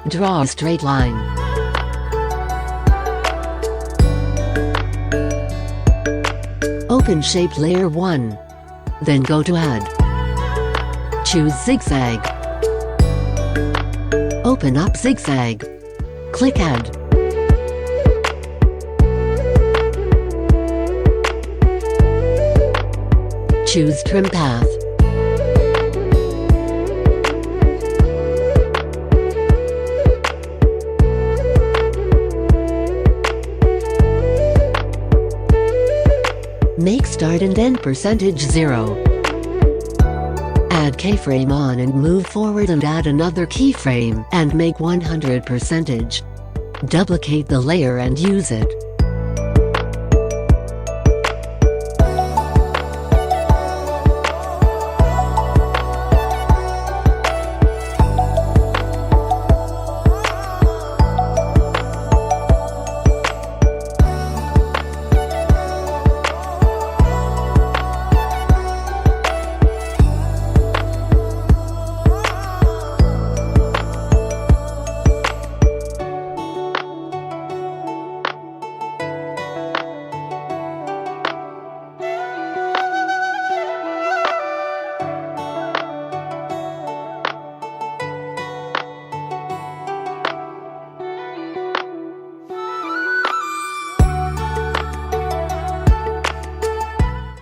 Draw a straight line. Open Shape Layer 1. Then go to Add. Choose Zigzag. Open up Zigzag. Click Add. Choose Trim Path. Make Start and End %0. Add keyframe on and move forward and add another keyframe and make 100%. Duplicate the layer and use it.